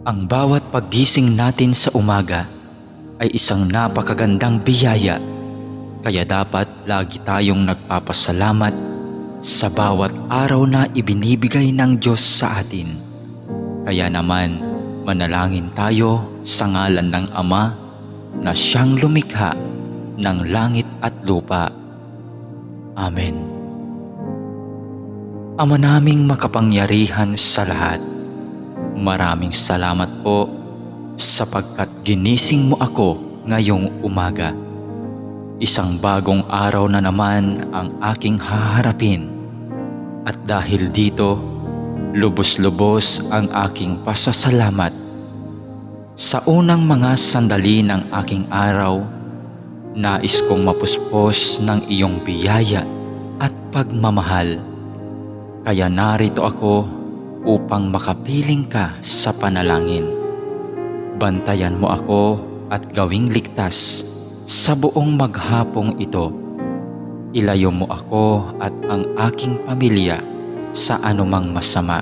Ang bawat paggising natin sa umaga ay isang napakagandang biyaya, kaya dapat lagi tayong nagpapasalamat sa bawat araw na ibinibigay ng Diyos sa atin. Kaya naman, manalangin tayo sa ngalan ng Ama na siyang lumikha ng langit at lupa. Amen. Ama naming makapangyarihan sa lahat, maraming salamat po sapagkat ginising mo ako ngayong umaga. Isang bagong araw na naman ang aking haharapin. At dahil dito, lubos-lubos ang aking pasasalamat. Sa unang mga sandali ng aking araw, nais kong mapuspos ng iyong biyaya at pagmamahal. Kaya narito ako upang makapiling ka sa panalangin. Bantayan mo ako at gawing ligtas sa buong maghapong ito. Ilayo mo ako at ang aking pamilya sa anumang masama.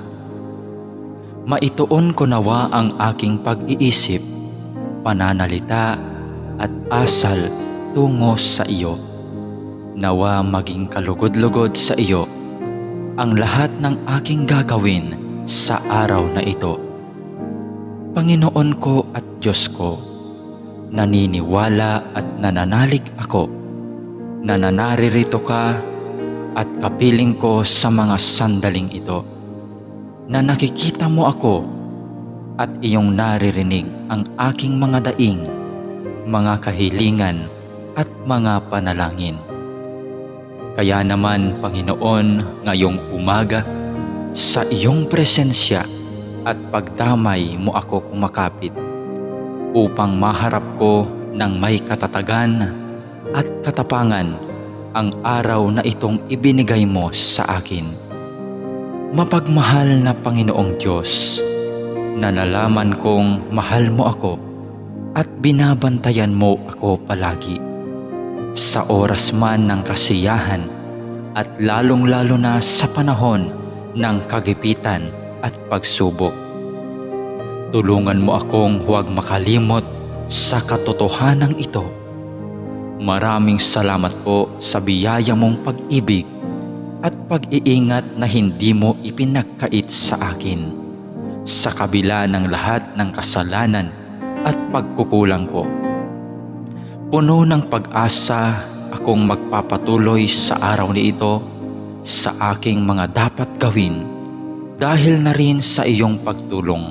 Maituon ko nawa ang aking pag-iisip, pananalita at asal tungo sa iyo. Nawa maging kalugod-lugod sa iyo ang lahat ng aking gagawin sa araw na ito. Panginoon ko at Diyos ko, naniniwala at nananalig ako na naririto ka at kapiling ko sa mga sandaling ito, na nakikita mo ako at iyong naririnig ang aking mga daing, mga kahilingan at mga panalangin. Kaya naman, Panginoon, ngayong umaga, sa iyong presensya at pagdamay mo ako kumakapit upang maharap ko ng may katatagan at katapangan ang araw na itong ibinigay mo sa akin. Mapagmahal na Panginoong Diyos, nalalaman kong mahal mo ako at binabantayan mo ako palagi. Sa oras man ng kasiyahan at lalong-lalo na sa panahon ng kagipitan at pagsubok. Tulungan mo akong huwag makalimot sa katotohanan ito. Maraming salamat po sa biyaya mong pag-ibig at pag-iingat na hindi mo ipinagkait sa akin, sa kabila ng lahat ng kasalanan at pagkukulang ko. Puno ng pag-asa akong magpapatuloy sa araw na ito sa aking mga dapat gawin dahil na rin sa iyong pagtulong.